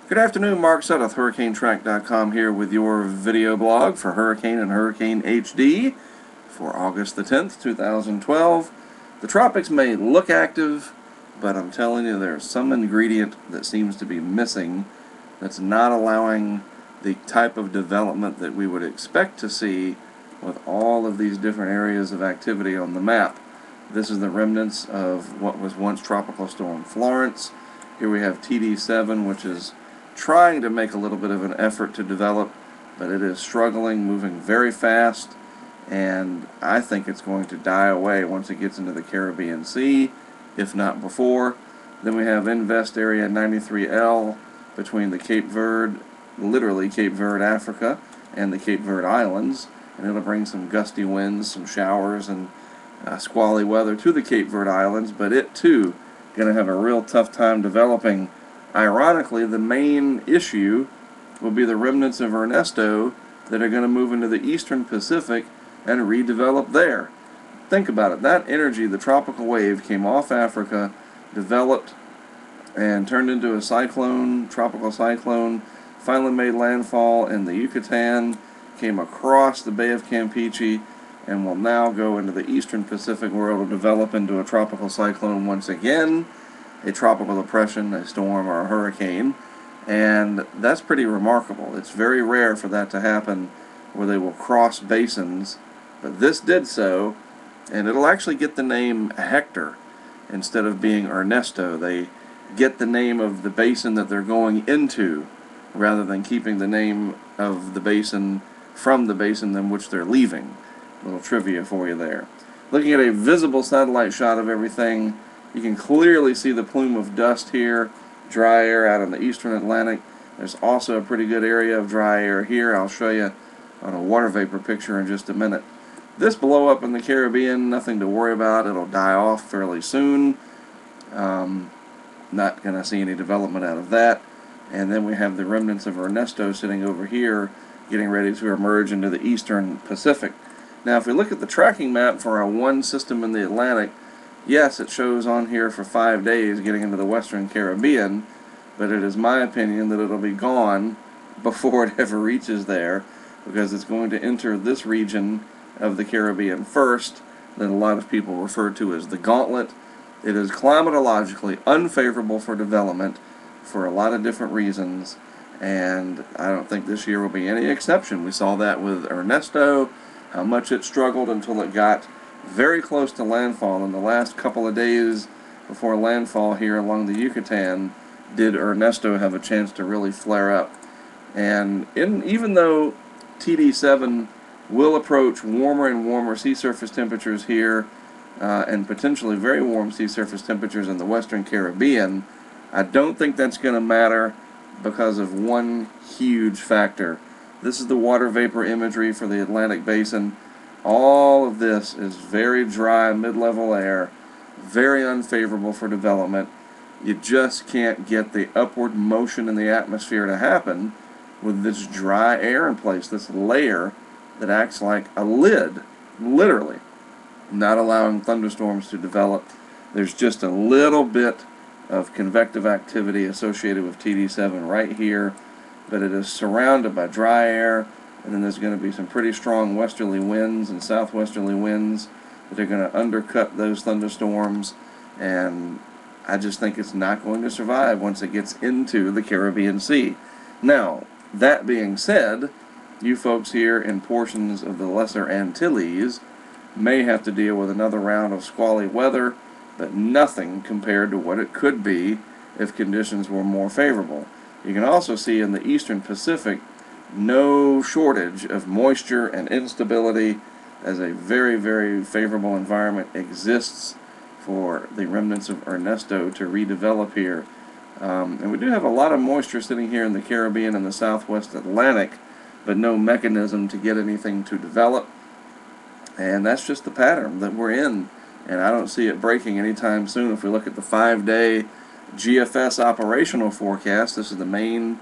Good afternoon, Mark Sudduth, HurricaneTrack.com here with your video blog for Hurricane and Hurricane HD for August the 10th, 2012. The tropics may look active, but I'm telling you there's some ingredient that seems to be missing that's not allowing the type of development that we would expect to see with all of these different areas of activity on the map. This is the remnants of what was once Tropical Storm Florence. Here we have TD7, which is trying to make a little bit of an effort to develop, but it is struggling, moving very fast, and I think it's going to die away once it gets into the Caribbean Sea, if not before. Then we have Invest Area 93L between the Cape Verde, literally Cape Verde, Africa, and the Cape Verde Islands, and it'll bring some gusty winds, some showers, and squally weather to the Cape Verde Islands, but it too going to have a real tough time developing. Ironically, the main issue will be the remnants of Ernesto that are going to move into the eastern Pacific and redevelop there. Think about it. That energy, the tropical wave, came off Africa, developed, and turned into a cyclone, tropical cyclone, finally made landfall in the Yucatan, came across the Bay of Campeche, and will now go into the eastern Pacific, where it will develop into a tropical cyclone once again, a tropical depression, a storm, or a hurricane, and that's pretty remarkable. It's very rare for that to happen where they will cross basins, but this did so, and it'll actually get the name Hector instead of being Ernesto. They get the name of the basin that they're going into rather than keeping the name of the basin from the basin in which they're leaving. A little trivia for you there. Looking at a visible satellite shot of everything, you can clearly see the plume of dust here, dry air out in the eastern Atlantic. There's also a pretty good area of dry air here. I'll show you on a water vapor picture in just a minute. This blow up in the Caribbean, nothing to worry about. It'll die off fairly soon. Not going to see any development out of that. And then we have the remnants of Ernesto sitting over here, getting ready to emerge into the eastern Pacific. Now, if we look at the tracking map for our one system in the Atlantic, yes, it shows on here for 5 days getting into the western Caribbean, but it is my opinion that it'll be gone before it ever reaches there, because it's going to enter this region of the Caribbean first, that a lot of people refer to as the gauntlet. It is climatologically unfavorable for development for a lot of different reasons, and I don't think this year will be any exception. We saw that with Ernesto, how much it struggled until it got very close to landfall. In the last couple of days before landfall here along the Yucatan, did Ernesto have a chance to really flare up. And even though TD7 will approach warmer and warmer sea surface temperatures here, and potentially very warm sea surface temperatures in the western Caribbean, I don't think that's going to matter because of one huge factor. This is the water vapor imagery for the Atlantic Basin. All of this is very dry, mid-level air, very unfavorable for development. You just can't get the upward motion in the atmosphere to happen with this dry air in place, this layer that acts like a lid, literally, not allowing thunderstorms to develop. There's just a little bit of convective activity associated with TD7 right here, but it is surrounded by dry air, and then there's going to be some pretty strong westerly winds and southwesterly winds that are going to undercut those thunderstorms, and I just think it's not going to survive once it gets into the Caribbean Sea. Now, that being said, you folks here in portions of the Lesser Antilles may have to deal with another round of squally weather, but nothing compared to what it could be if conditions were more favorable. You can also see in the eastern Pacific no shortage of moisture and instability, as a very, very favorable environment exists for the remnants of Ernesto to redevelop here. And we do have a lot of moisture sitting here in the Caribbean and the Southwest Atlantic, but no mechanism to get anything to develop. And that's just the pattern that we're in, and I don't see it breaking anytime soon. If we look at the 5-day GFS operational forecast, this is the main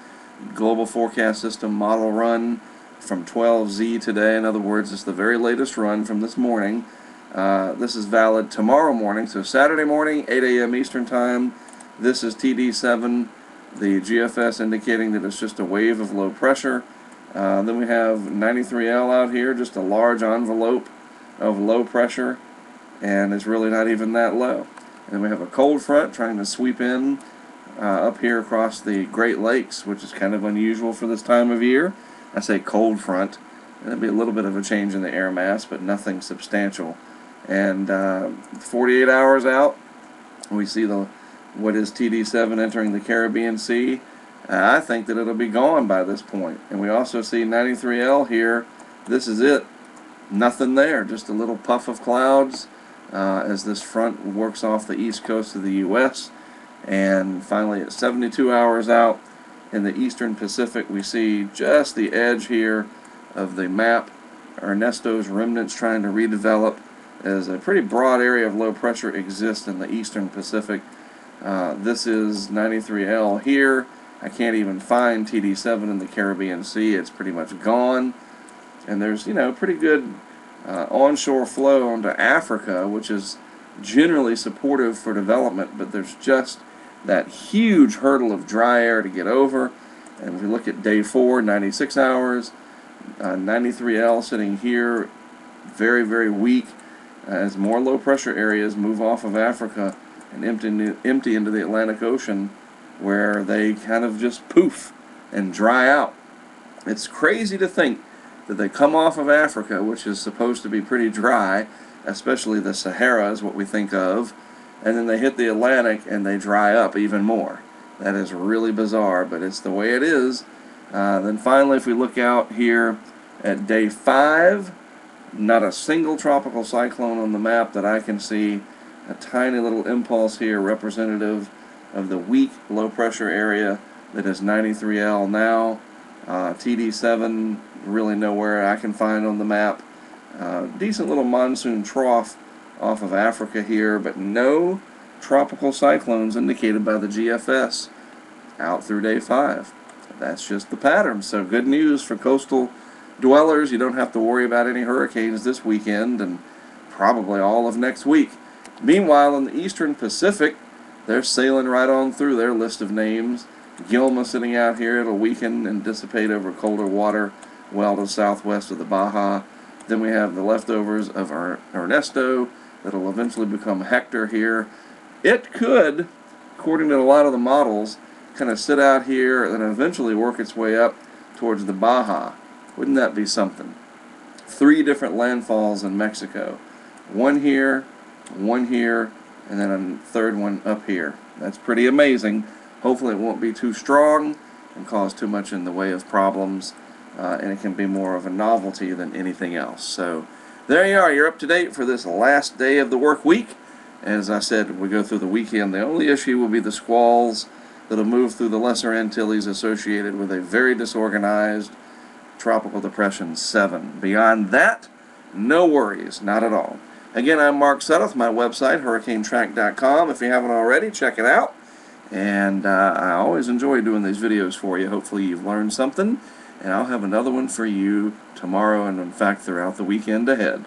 global forecast system model run from 12Z today. In other words, it's the very latest run from this morning. This is valid tomorrow morning, so Saturday morning, 8 a.m. Eastern Time. This is TD7 The GFS indicating that it's just a wave of low pressure. Then we have 93L out here, just a large envelope of low pressure, and it's really not even that low. And then we have a cold front trying to sweep in up here across the Great Lakes, which is kind of unusual for this time of year. I say cold front, and there'll be a little bit of a change in the air mass, but nothing substantial. And 48 hours out, we see what is TD7 entering the Caribbean Sea. I think that it'll be gone by this point. And we also see 93L here. This is it. Nothing there, just a little puff of clouds as this front works off the east coast of the U.S. And finally, at 72 hours out in the eastern Pacific, we see just the edge here of the map. Ernesto's remnants trying to redevelop as a pretty broad area of low pressure exists in the eastern Pacific. This is 93L here. I can't even find TD7 in the Caribbean Sea. It's pretty much gone. And there's, pretty good onshore flow onto Africa, which is generally supportive for development, but there's just that huge hurdle of dry air to get over. And if we look at day 4, 96 hours, 93L sitting here, very, very weak, as more low pressure areas move off of Africa and empty into the Atlantic Ocean, where they kind of just poof and dry out. It's crazy to think that they come off of Africa, which is supposed to be pretty dry, especially the Sahara is what we think of, and then they hit the Atlantic and they dry up even more. That is really bizarre, but it's the way it is. Then finally, if we look out here at day 5, not a single tropical cyclone on the map that I can see. A tiny little impulse here representative of the weak low pressure area that is 93L now. TD7 really nowhere I can find on the map. Decent little monsoon trough off of Africa here, but no tropical cyclones indicated by the GFS out through day 5. That's just the pattern. So good news for coastal dwellers. You don't have to worry about any hurricanes this weekend and probably all of next week. Meanwhile, in the eastern Pacific, they're sailing right on through their list of names. Gilma sitting out here, it'll weaken and dissipate over colder water well to the southwest of the Baja. Then we have the leftovers of Ernesto that'll eventually become Hector here. It could, according to a lot of the models, kind of sit out here and eventually work its way up towards the Baja. Wouldn't that be something? 3 different landfalls in Mexico. One here, and then a third one up here. That's pretty amazing. Hopefully it won't be too strong and cause too much in the way of problems, and it can be more of a novelty than anything else. So there you are. You're up to date for this last day of the work week. As I said, we go through the weekend. The only issue will be the squalls that'll move through the Lesser Antilles associated with a very disorganized Tropical Depression 7. Beyond that, no worries, not at all. Again, I'm Mark Sudduth, my website, hurricanetrack.com. If you haven't already, check it out. And I always enjoy doing these videos for you. Hopefully you've learned something. And I'll have another one for you tomorrow and, in fact, throughout the weekend ahead.